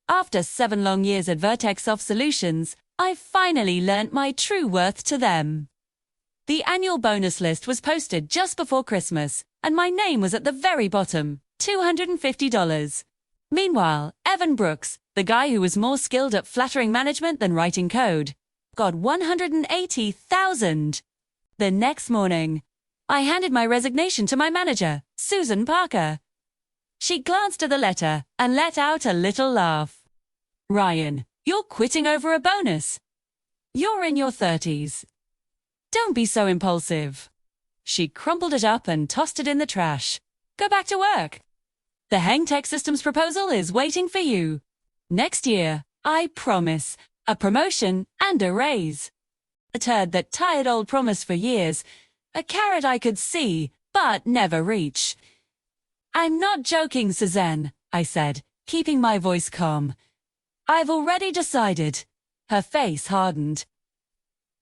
After 7 long years at Vertex Soft Solutions, I finally learnt my true worth to them. The annual bonus list was posted just before Christmas, and my name was at the very bottom, $250. Meanwhile, Evan Brooks, the guy who was more skilled at flattering management than writing code, got $180,000. The next morning, I handed my resignation to my manager, Susan Parker. She glanced at the letter and let out a little laugh. "Ryan, you're quitting over a bonus. You're in your 30s. Don't be so impulsive." She crumpled it up and tossed it in the trash. "Go back to work. The Hang Tech Systems proposal is waiting for you. Next year, I promise, a promotion and a raise." A turd that tired old promised for years, a carrot I could see, but never reach. "I'm not joking, Suzanne," I said, keeping my voice calm. "I've already decided." Her face hardened.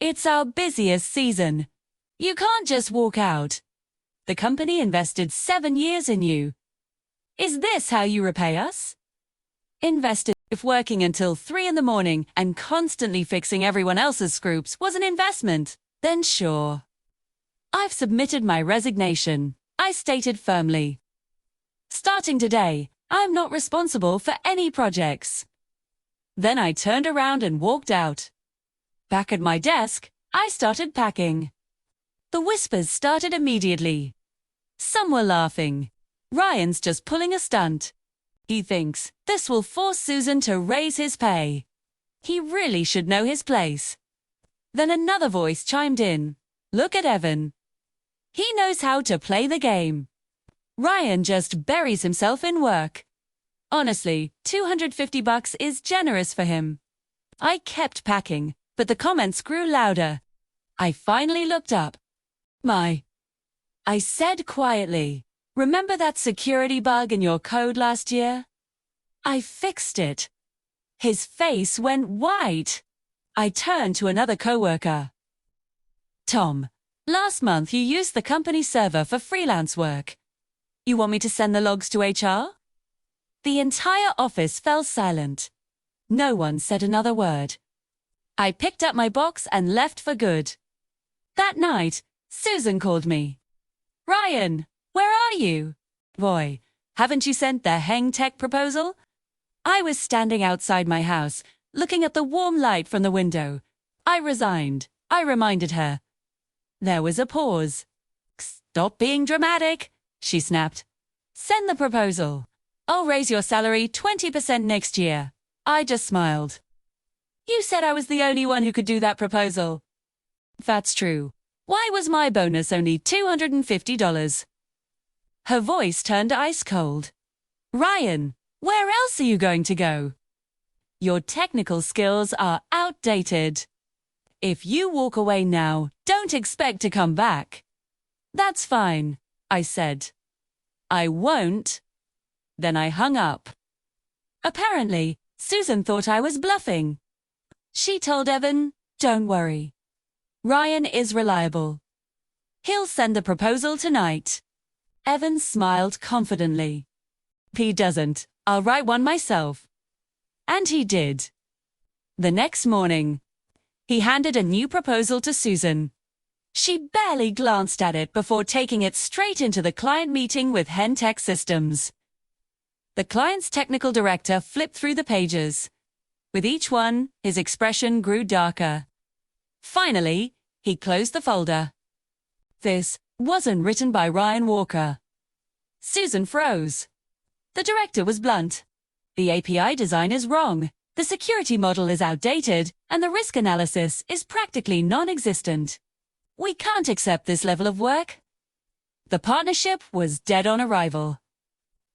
"It's our busiest season. You can't just walk out. The company invested 7 years in you. Is this how you repay us?" Invested. If working until 3 in the morning and constantly fixing everyone else's screws was an investment, then sure. "I've submitted my resignation," I stated firmly. "Starting today, I'm not responsible for any projects." Then I turned around and walked out. Back at my desk, I started packing. The whispers started immediately. Some were laughing. "Ryan's just pulling a stunt. He thinks this will force Susan to raise his pay. He really should know his place." Then another voice chimed in. "Look at Evan. He knows how to play the game. Ryan just buries himself in work. Honestly, $250 is generous for him." I kept packing, but the comments grew louder. I finally looked up. I said quietly, "Remember that security bug in your code last year? I fixed it." His face went white. I turned to another coworker. "Tom, last month you used the company server for freelance work. You want me to send the logs to HR?" The entire office fell silent. No one said another word. I picked up my box and left for good. That night, Susan called me. "Ryan, where are you?" "Boy, haven't you sent the Hang Tech proposal?" I was standing outside my house, looking at the warm light from the window. "I resigned," I reminded her. There was a pause. "Stop being dramatic," she snapped. "Send the proposal. I'll raise your salary 20% next year." I just smiled. "You said I was the only one who could do that proposal." "That's true. Why was my bonus only $250? Her voice turned ice cold. "Ryan, where else are you going to go? Your technical skills are outdated. If you walk away now, don't expect to come back." "That's fine," I said. "I won't." Then I hung up. Apparently, Susan thought I was bluffing. She told Evan, "Don't worry. Ryan is reliable. He'll send the proposal tonight." Evan smiled confidently. "If he doesn't, I'll write one myself." And he did. The next morning, he handed a new proposal to Susan. She barely glanced at it before taking it straight into the client meeting with Hang Tech Systems. The client's technical director flipped through the pages. With each one, his expression grew darker. Finally, he closed the folder. This wasn't written by Ryan Walker. Susan froze. The director was blunt. "The API design is wrong, the security model is outdated, and the risk analysis is practically non-existent. We can't accept this level of work." The partnership was dead on arrival.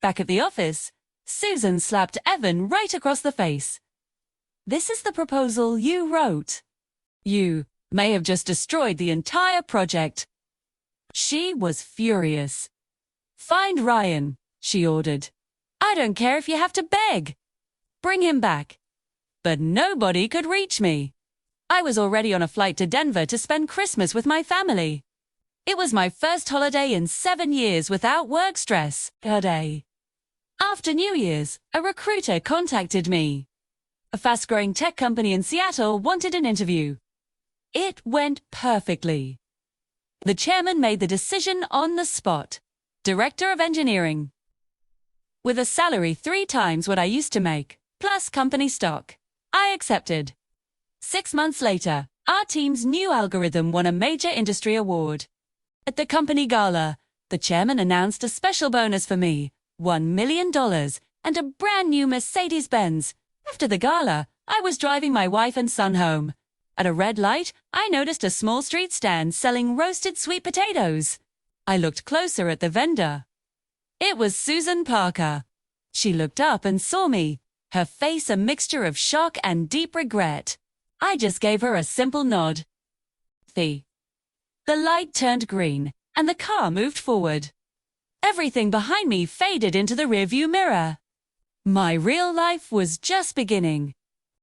Back at the office, Susan slapped Evan right across the face. "This is the proposal you wrote. You may have just destroyed the entire project." She was furious. "Find Ryan," she ordered. "I don't care if you have to beg. Bring him back." But nobody could reach me. I was already on a flight to Denver to spend Christmas with my family. It was my first holiday in 7 years without work stress. After New Year's, a recruiter contacted me. A fast-growing tech company in Seattle wanted an interview. It went perfectly. The chairman made the decision on the spot. Director of Engineering. With a salary 3 times what I used to make, plus company stock, I accepted. 6 months later, our team's new algorithm won a major industry award. At the company gala, the chairman announced a special bonus for me, $1 million, and a brand new Mercedes-Benz. After the gala, I was driving my wife and son home. At a red light, I noticed a small street stand selling roasted sweet potatoes. I looked closer at the vendor. It was Susan Parker. She looked up and saw me, her face a mixture of shock and deep regret. I just gave her a simple nod. The light turned green, and the car moved forward. Everything behind me faded into the rearview mirror. My real life was just beginning.